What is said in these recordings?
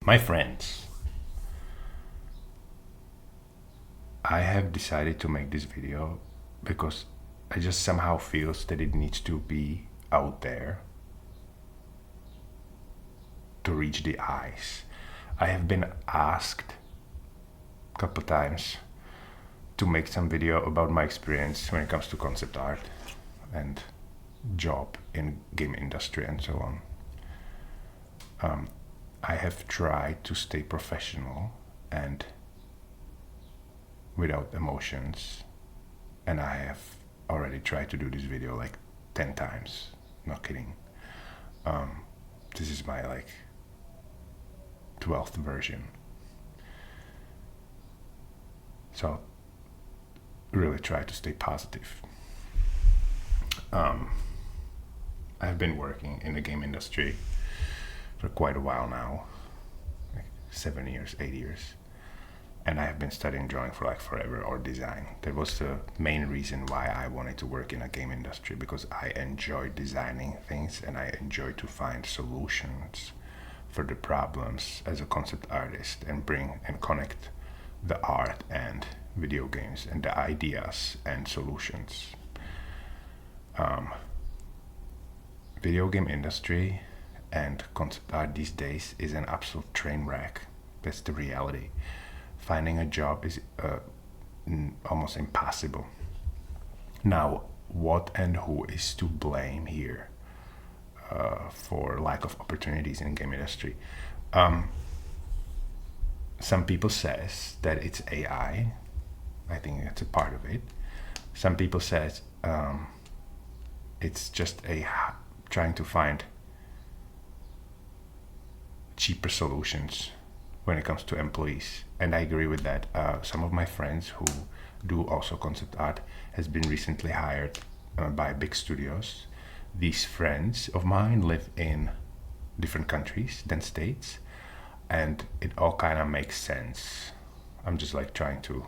My friends, I have decided to make this video because I just somehow feels that it needs to be out there to reach the eyes. I have been asked a couple times to make some video about my experience when it comes to concept art and job in game industry and so on. I have tried to stay professional and without emotions, and I have already tried to do this video like 10 times, not kidding. This is my 12th version, so really try to stay positive. I've been working in the game industry for quite a while now, like 7 years, 8 years. And I have been studying drawing for forever, or design. That was the main reason why I wanted to work in a game industry, because I enjoy designing things and I enjoy to find solutions for the problems as a concept artist and bring and connect the art and video games and the ideas and solutions. Video game industry and concept art these days is an absolute train wreck. That's the reality. Finding a job is almost impossible. Now, what and who is to blame here for lack of opportunities in game industry? Some people says that it's AI. I think that's a part of it. Some people says it's just trying to find cheaper solutions when it comes to employees, and I agree with that. Some of my friends who do also concept art has been recently hired by big studios. These friends of mine live in different countries than states, and it all kind of makes sense. I'm just trying to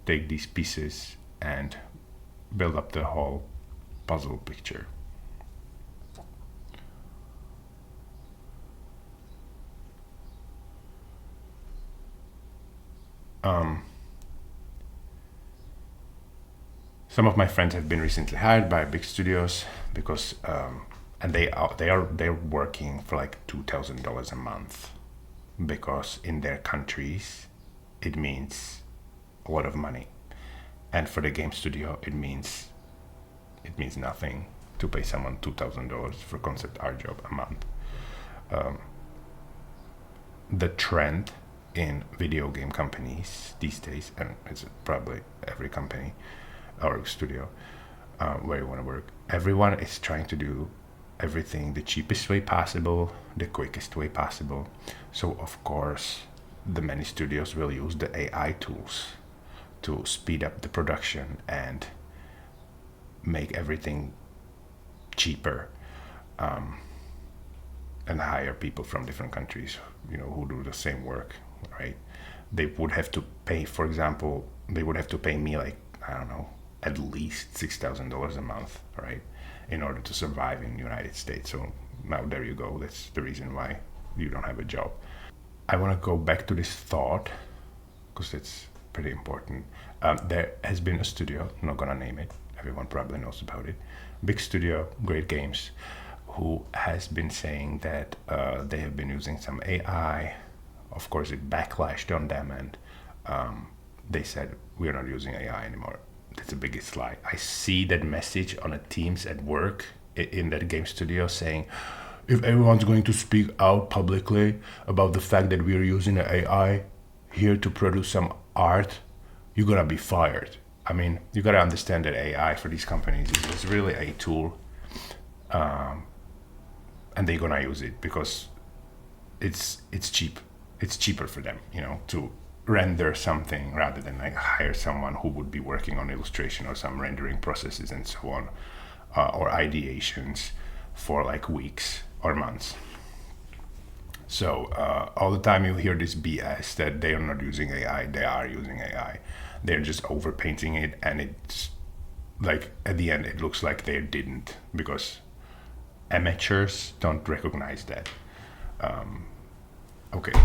take these pieces and build up the whole puzzle picture. Some of my friends have been recently hired by big studios because, and they're working for $2,000 a month, because in their countries it means a lot of money, and for the game studio it means nothing to pay someone $2,000 for a concept art job a month. The trend in video game companies these days, and it's probably every company or studio where you want to work, everyone is trying to do everything the cheapest way possible, the quickest way possible. So of course the many studios will use the AI tools to speed up the production and make everything cheaper, and hire people from different countries, who do the same work, right? They would have to pay, for example, they would have to pay me I don't know, at least $6,000 a month, right, in order to survive in the United States. So now there you go. That's the reason why you don't have a job. I want to go back to this thought because it's pretty important. There has been a studio, I'm not gonna name it, everyone probably knows about it, big studio, great games, who has been saying that they have been using some AI. Of course it backlashed on them, and they said we're not using AI anymore. That's the biggest lie. I see that message on the Teams at work in that game studio saying, if everyone's going to speak out publicly about the fact that we're using the AI here to produce some art, you're gonna be fired. I mean, you gotta understand that AI for these companies is really a tool, and they're gonna use it because it's cheap. It's cheaper for them, to render something rather than hire someone who would be working on illustration or some rendering processes and so on, or ideations for weeks or months. So all the time you hear this BS that they are not using AI, they are using AI. They're just overpainting it, and it's at the end it looks like they didn't, because amateurs don't recognize that. Okay,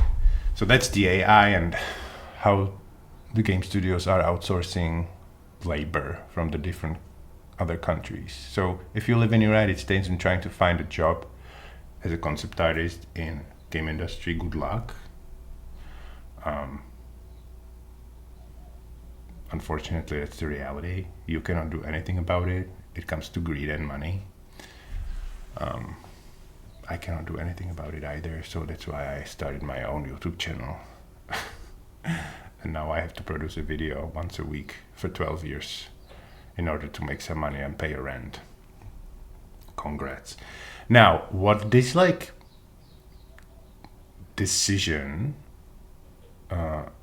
so that's the AI and how the game studios are outsourcing labor from the different other countries. So if you live in the United States and trying to find a job as a concept artist in game industry, good luck. Unfortunately, that's the reality. You cannot do anything about it. It comes to greed and money. I cannot do anything about it either, so that's why I started my own YouTube channel. And now I have to produce a video once a week for 12 years in order to make some money and pay a rent. Congrats. Now, what this like decision,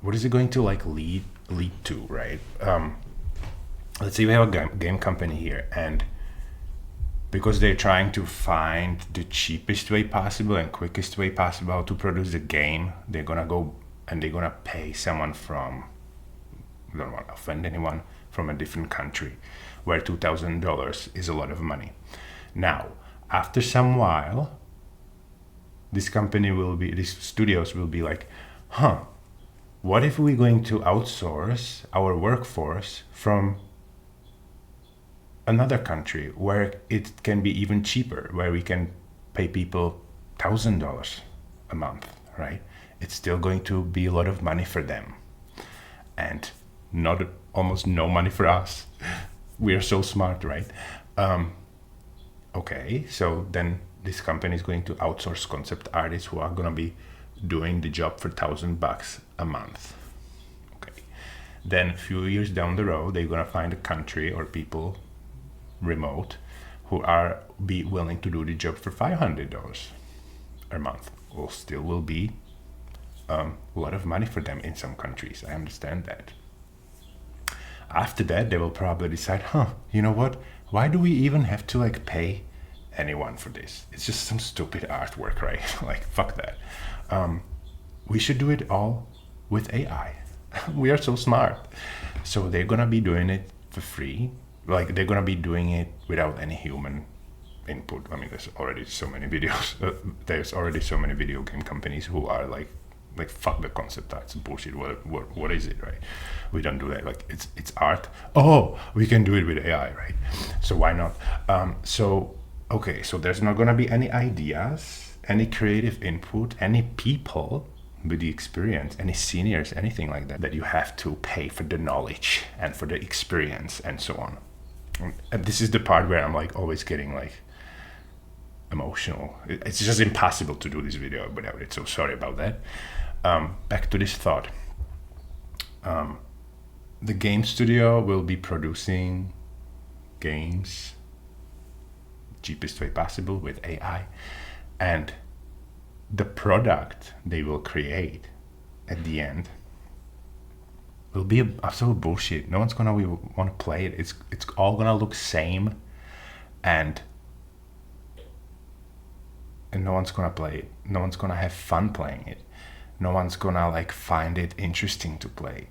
what is it going to like lead to, right? Let's say we have a game company here, and because they're trying to find the cheapest way possible and quickest way possible to produce the game, they're gonna go and they're gonna pay someone from, I don't want to offend anyone, from a different country, where $2,000 is a lot of money. Now, after some while, these studios will be like, what if we're going to outsource our workforce from another country where it can be even cheaper, where we can pay people $1,000 a month, right? It's still going to be a lot of money for them and not almost no money for us. We are so smart, right? Okay, so then this company is going to outsource concept artists who are going to be doing the job for $1,000 a month. Okay, then a few years down the road, they're going to find a country or people remote who are be willing to do the job for $500 a month. Will be a lot of money for them in some countries. I understand that. After that, they will probably decide, you know what? Why do we even have to like pay anyone for this? It's just some stupid artwork, right? Like, fuck that. We should do it all with AI. We are so smart. So they're gonna be doing it for free. Like, they're gonna be doing it without any human input. I mean, there's already so many videos. There's already so many video game companies who are like fuck the concept art. It's bullshit. What is it, right? We don't do that. Like, it's art. Oh, we can do it with AI, right? So why not? Okay, so there's not gonna be any ideas, any creative input, any people with the experience, any seniors, anything like that you have to pay for the knowledge and for the experience and so on. And this is the part where I'm like always getting like emotional. It's just impossible to do this video without it, so sorry about that. Back to this thought. The game studio will be producing games cheapest way possible with AI, and the product they will create at the end will be absolute bullshit. No one's gonna want to play it. It's all gonna look same, and no one's gonna play it. No one's gonna have fun playing it. No one's gonna like find it interesting to play,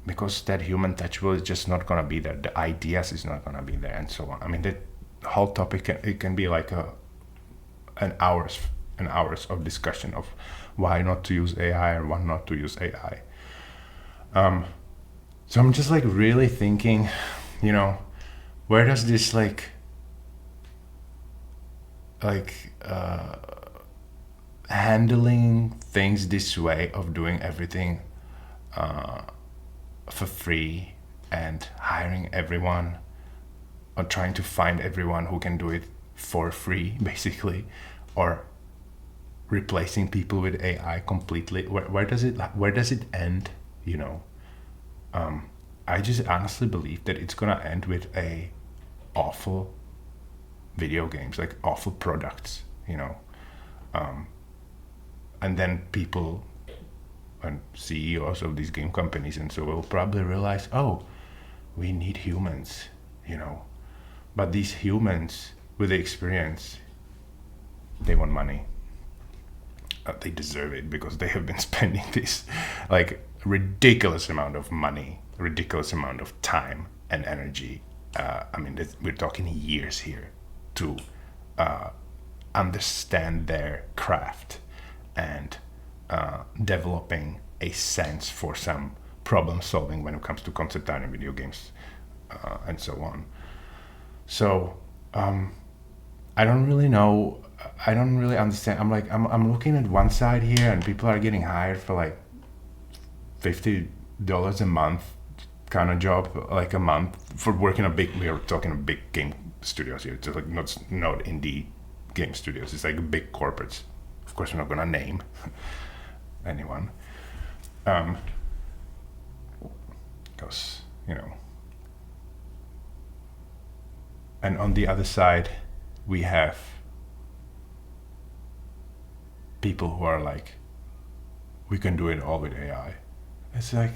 because that human touch will just not gonna be there. The ideas is not gonna be there, and so on. I mean, that whole topic can be like an hours of discussion of why not to use AI and why not to use AI. So I'm just like really thinking, where does this handling things this way of doing everything for free and hiring everyone or trying to find everyone who can do it for free, basically, or replacing people with AI completely. Where does it end? I just honestly believe that it's gonna end with a awful video games, like awful products, and then people and CEOs of these game companies and so will probably realize, oh, we need humans, but these humans with the experience, they want money. They deserve it because they have been spending this like ridiculous amount of money, ridiculous amount of time and energy. We're talking years here to understand their craft and developing a sense for some problem solving when it comes to concept art in video games, and so on. So I don't really know. I don't really understand. I'm looking at one side here, and people are getting hired for like $50 a month kind of job, like a month for working a big. We are talking a big game studios here. It's like not indie game studios. It's like big corporates. Of course, we're not gonna name anyone, because And on the other side, we have people who are like, we can do it all with AI. It's like,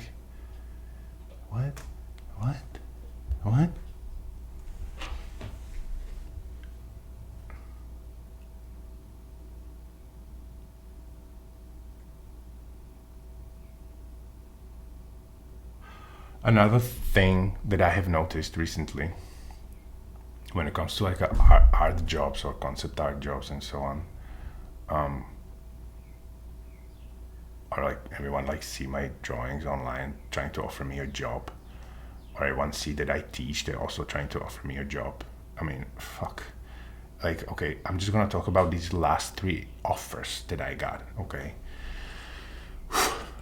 what? Another thing that I have noticed recently when it comes to like art jobs or concept art jobs and so on, or like everyone like see my drawings online trying to offer me a job, or everyone see that I teach, they're also trying to offer me a job. I mean, fuck. Like, okay, I'm just gonna talk about these last 3 offers that I got, okay?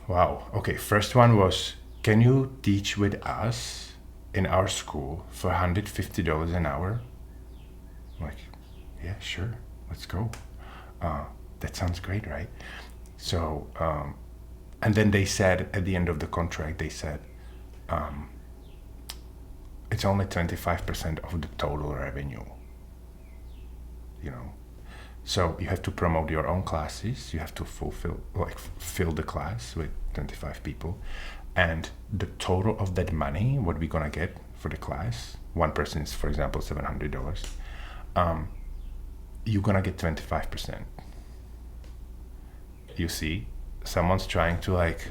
Wow. Okay, first one was, can you teach with us in our school for $150 an hour? I'm like, yeah, sure, let's go. That sounds great, right? So, and then they said at the end of the contract, they said, it's only 25% of the total revenue. So you have to promote your own classes. You have to fill the class with 25 people, and the total of that money, what we're gonna get for the class, one person is, for example, $700. You're gonna get 25%. You see, someone's trying to like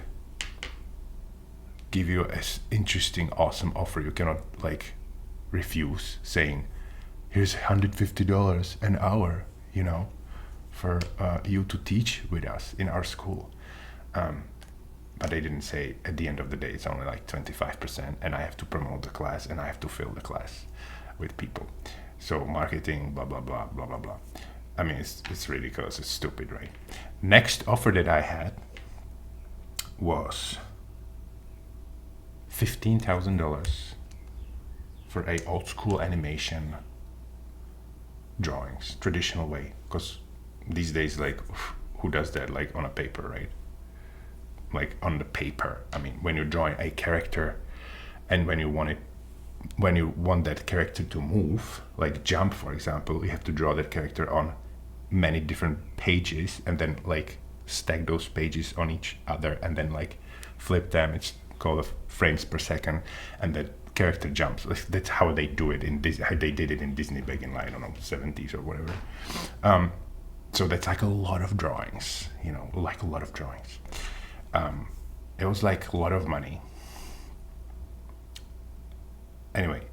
give you an interesting, awesome offer. You cannot like refuse, saying, here's $150 an hour, for you to teach with us in our school. But they didn't say at the end of the day it's only like 25%, and I have to promote the class and I have to fill the class with people. So marketing, blah blah blah blah blah blah. I mean, it's ridiculous. It's stupid, right? Next offer that I had was $15,000 for a old school animation drawings, traditional way. Because these days, like, who does that like on a paper, right? Like on the paper. I mean, when you're drawing a character, and when you want that character to move, like jump, for example, you have to draw that character on many different pages, and then like stack those pages on each other, and then like flip them. It's called frames per second, and that character jumps. That's how they do it how they did it in Disney back in, I don't know, 70s or whatever. So that's like a lot of drawings, like a lot of drawings. It was like a lot of money. Anyway,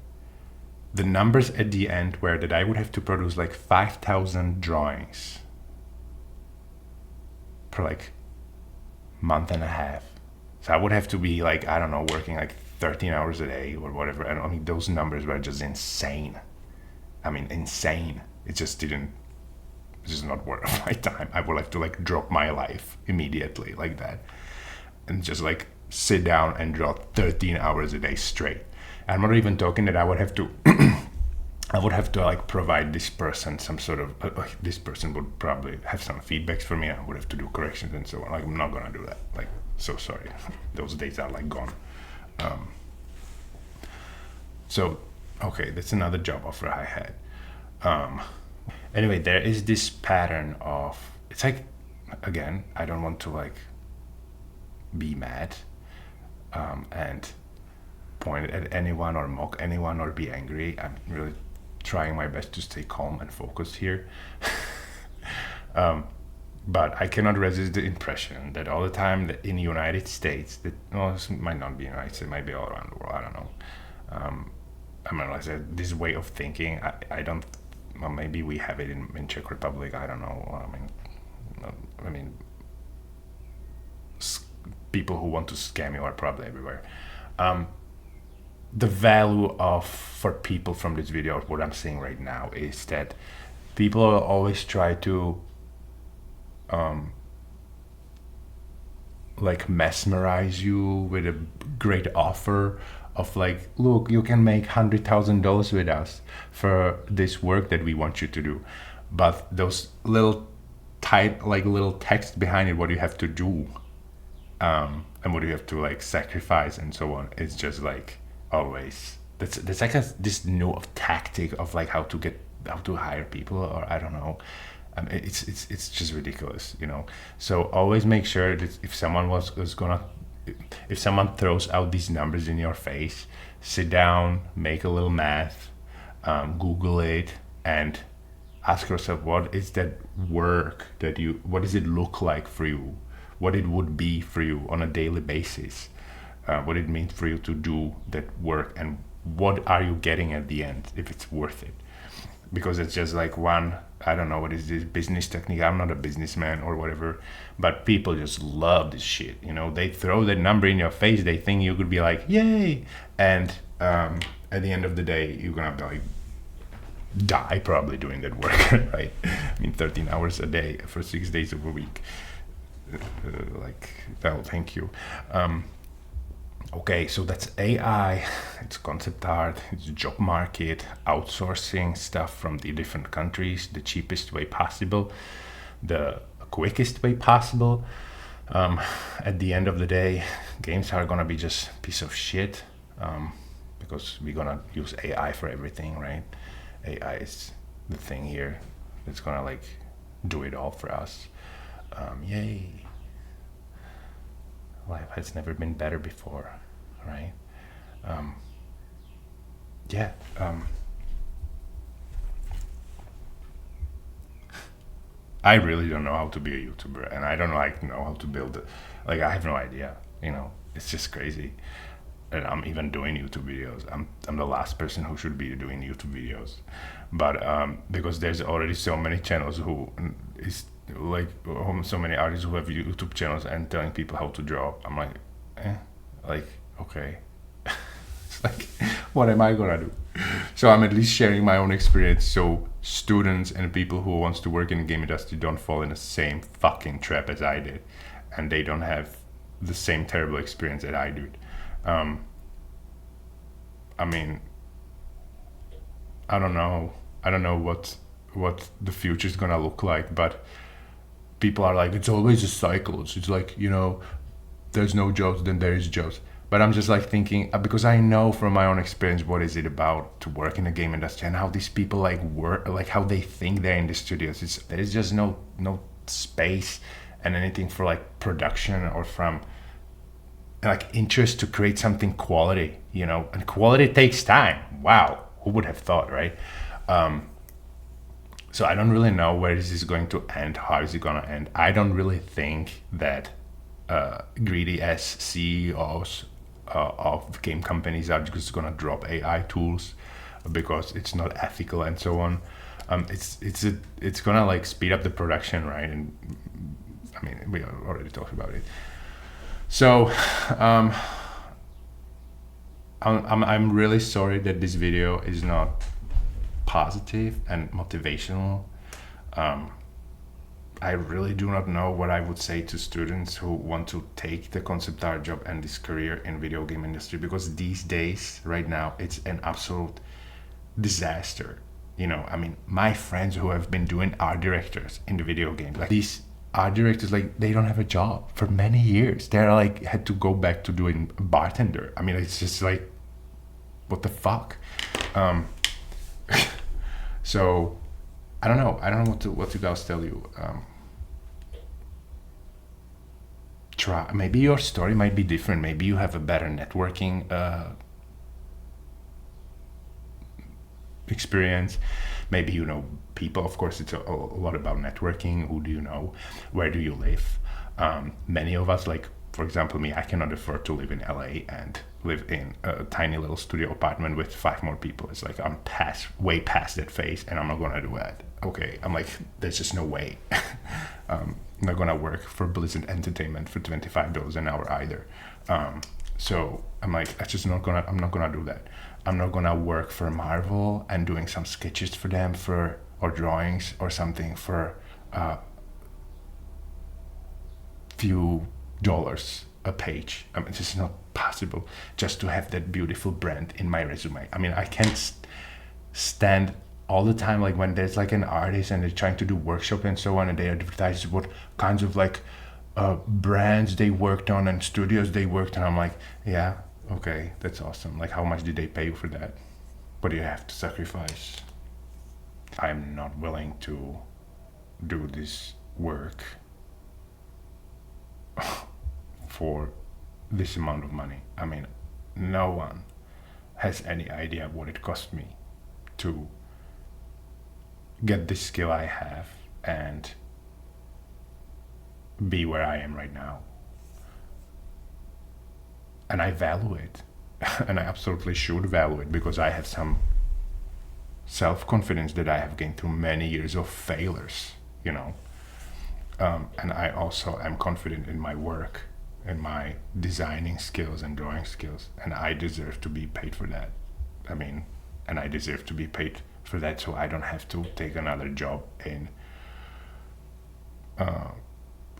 the numbers at the end were that I would have to produce like 5,000 drawings per like month and a half. So I would have to be like, I don't know, working like 13 hours a day or whatever. I mean, those numbers were just insane. I mean, insane. It's just not worth my time. I would like to like drop my life immediately like that, and just like sit down and draw 13 hours a day straight. I'm not even talking that I would have to like provide this person some sort of this person would probably have some feedbacks for me. I would have to do corrections and so on. Like, I'm not gonna do that. Like, so sorry. Those days are like gone. So okay, that's another job offer I had. Anyway, there is this pattern of, it's like, again, I don't want to like be mad and point at anyone or mock anyone or be angry. I'm really trying my best to stay calm and focused here. But I cannot resist the impression that all the time that in the United States, this might not be United States, it might be all around the world, I don't know. I mean, like I said, this way of thinking, I don't, well, maybe we have it in Czech Republic, I don't know. I mean, people who want to scam you are probably everywhere. The value of for people from this video, what I'm saying right now, is that people always try to like mesmerize you with a great offer of like, look, you can make $100,000 with us for this work that we want you to do. But those little little text behind it, what you have to do, and what you have to like sacrifice and so on, it's just like always that's like this new tactic of like how to hire people, or I don't know. It's just ridiculous, you know. So always make sure that if someone if someone throws out these numbers in your face, sit down, make a little math, Google it, and ask yourself, what is that work what does it look like for you? What it would be for you on a daily basis? What it means for you to do that work, and what are you getting at the end, if it's worth it? Because it's just like I don't know what is this business technique. I'm not a businessman or whatever, but people just love this shit. You know, they throw that number in your face. They think you could be like, yay. And at the end of the day, you're going to like die probably doing that work, right? I mean, 13 hours a day for 6 days of a week. Oh, thank you. Okay, so that's AI, it's concept art, it's job market, outsourcing stuff from the different countries, the cheapest way possible, the quickest way possible. At the end of the day, games are gonna be just a piece of shit, because we're gonna use AI for everything, right? AI is the thing here that's gonna like do it all for us. Yay. Life has never been better before, right? I really don't know how to be a YouTuber, and I don't know how to build it. Like, I have no idea, you know. It's just crazy. And I'm even doing YouTube videos. I'm the last person who should be doing YouTube videos, but because there's already so many channels so many artists who have YouTube channels and telling people how to draw. I'm like, okay. It's like, what am I gonna do? So I'm at least sharing my own experience, so students and people who wants to work in the game industry don't fall in the same fucking trap as I did, and they don't have the same terrible experience that I did. I mean, I don't know what the future is gonna look like, but people are like, it's always a cycle. It's like, you know, there's no jobs, then there is jobs. But I'm just like thinking, because I know from my own experience what is it about to work in the game industry, and how these people like work, like how they think they're in the studios. There is just no space and anything for like production or from like interest to create something quality, you know. And quality takes time. Wow, who would have thought, right? So I don't really know where this is going to end. How is it going to end? I don't really think that greedy as CEOs of game companies are just going to drop AI tools because it's not ethical and so on. It's going to like speed up the production, right? And I mean, we already talked about it. So I'm really sorry that this video is not positive and motivational. I really do not know what I would say to students who want to take the concept art job and this career in video game industry, because these days, right now, it's an absolute disaster. You know, I mean, my friends who have been doing art directors in the video game, like these art directors, like they don't have a job for many years. They're like had to go back to doing bartender. I mean, it's just like, what the fuck? So I don't know what to guys tell you. Try, maybe your story might be different. Maybe you have a better networking experience. Maybe you know people. Of course, it's a lot about networking. Who do you know? Where do you live? Many of us, like for example me, I cannot afford to live in LA and live in a tiny little studio apartment with 5 more people. It's like I'm way past that phase, and I'm not gonna do that. Okay, I'm like, there's just no way. I'm not gonna work for Blizzard Entertainment for $25 an hour either. So I'm like, I'm not gonna do that. I'm not gonna work for Marvel and doing some sketches for them or drawings or something for few dollars a page. I mean, it's just not possible just to have that beautiful brand in my resume. I mean, I can't stand all the time, like when there's like an artist and they're trying to do workshop and so on, and they advertise what kinds of like brands they worked on and studios they worked on. I'm like, yeah, okay, that's awesome. Like, how much did they pay you for that? What do you have to sacrifice? I'm not willing to do this work for this amount of money. I mean, no one has any idea what it cost me to get this skill I have and be where I am right now. And I value it. And I absolutely should value it, because I have some self-confidence that I have gained through many years of failures, you know. And I also am confident in my work and my designing skills and drawing skills, and I deserve to be paid for that. I mean, and I deserve to be paid for that, so I don't have to take another job in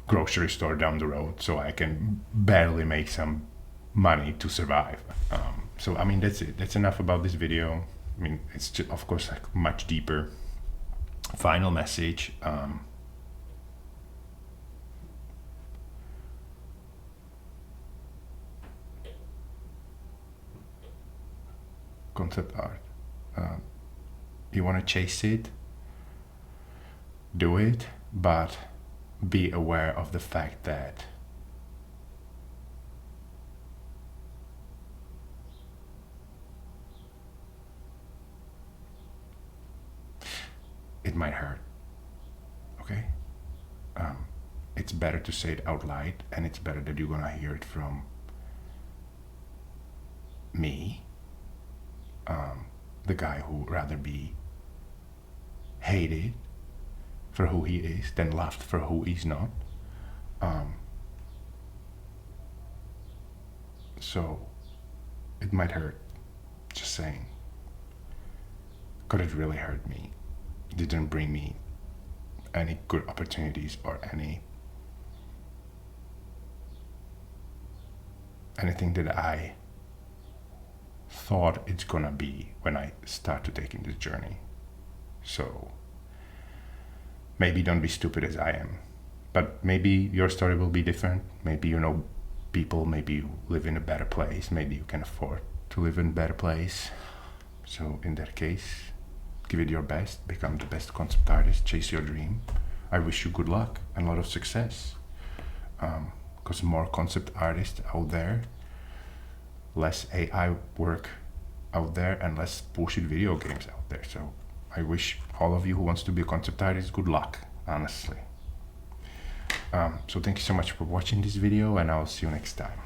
grocery store down the road, so I can barely make some money to survive. So I mean, that's it. That's enough about this video. I mean, it's just, of course, like much deeper. Final message. Concept art. You want to chase it, do it, but be aware of the fact that it might hurt. Okay? It's better to say it out loud, and it's better that you're gonna hear it from me, the guy who rather be hated for who he is than loved for who he's not. So it might hurt, just saying. Could it really hurt me? It didn't bring me any good opportunities or anything that I thought it's gonna be when I start to taking this journey. So maybe don't be stupid as I am, but maybe your story will be different. Maybe you know people, maybe you live in a better place, maybe you can afford to live in a better place. So in that case, give it your best, become the best concept artist, chase your dream. I wish you good luck and a lot of success, because more concept artists out there, less AI work out there, and less bullshit video games out there. So I wish all of you who wants to be a concept artist good luck, honestly. So thank you so much for watching this video, and I'll see you next time.